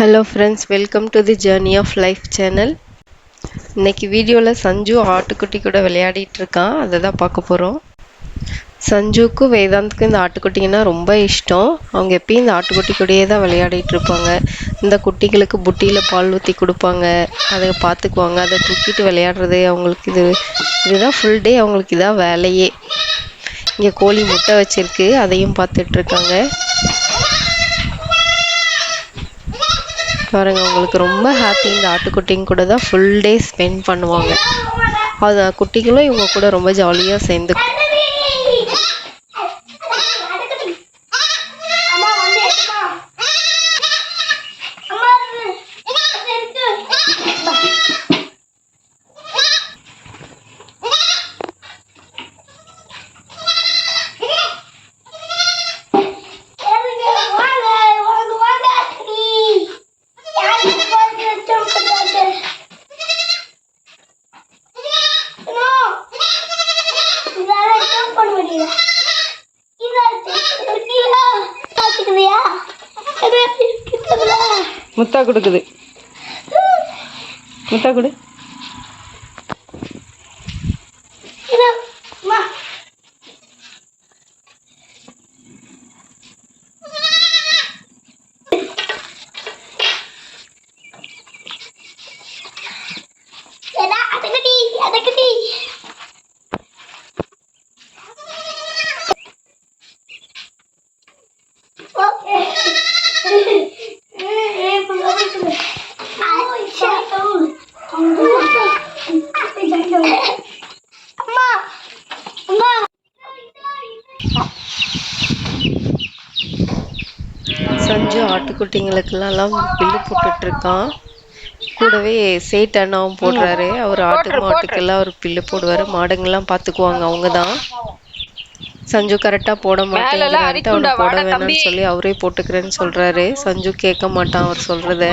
Hello friends, welcome to the journey of life channel. இன்னைக்கு வீடியோவில் சஞ்சு ஆட்டுக்குட்டி கூட விளையாடிட்டு இருக்கான். அதை தான் பார்க்க போகிறோம். சஞ்சுக்கும் வேதாந்துக்கும் இந்த ஆட்டுக்குட்டிங்கன்னா ரொம்ப இஷ்டம். அவங்க எப்பயும் இந்த ஆட்டுக்குட்டி கூடயே தான் விளையாடிட்டு இருப்பாங்க. இந்த குட்டிகளுக்கு புட்டியில் பால் ஊற்றி கொடுப்பாங்க, அதை பார்த்துக்குவாங்க. அதை தூக்கிட்டு விளையாடுறது அவங்களுக்கு இதுதான் ஃபுல் டே, அவங்களுக்கு இதான் வேலையே. இங்கே கோழி முட்டை வச்சிருக்கு, அதையும் பார்த்துட்ருக்காங்க. பாருங்க, அவங்களுக்கு ரொம்ப ஹாப்பி. இந்த ஆட்டுக்குட்டிங்க கூட தான் ஃபுல் டே ஸ்பெண்ட் பண்ணுவாங்க. அது குட்டிகளும் இவங்க கூட ரொம்ப ஜாலியாக சேர்ந்து. முத்தா கொடுக்குது, முத்தா கொடு. சஞ்சு ஆட்டுக்குட்டிங்களுக்கெல்லாம் பில்லு போட்டுட்ருக்கான். கூடவே சேட் அண்ணாவும் போடுறாரு. அவர் மாட்டுக்கெல்லாம் அவர் பில்லு போடுவார். மாடுங்கள்லாம் பார்த்துக்குவாங்க அவங்க தான். சஞ்சு கரெக்டாக போட மாட்டேங்கிறான்ட்டு அவனை போட வேணாம்னு சொல்லி அவரே போட்டுக்கிறேன்னு சொல்கிறாரு. சஞ்சு கேட்க மாட்டான் அவர் சொல்கிறத.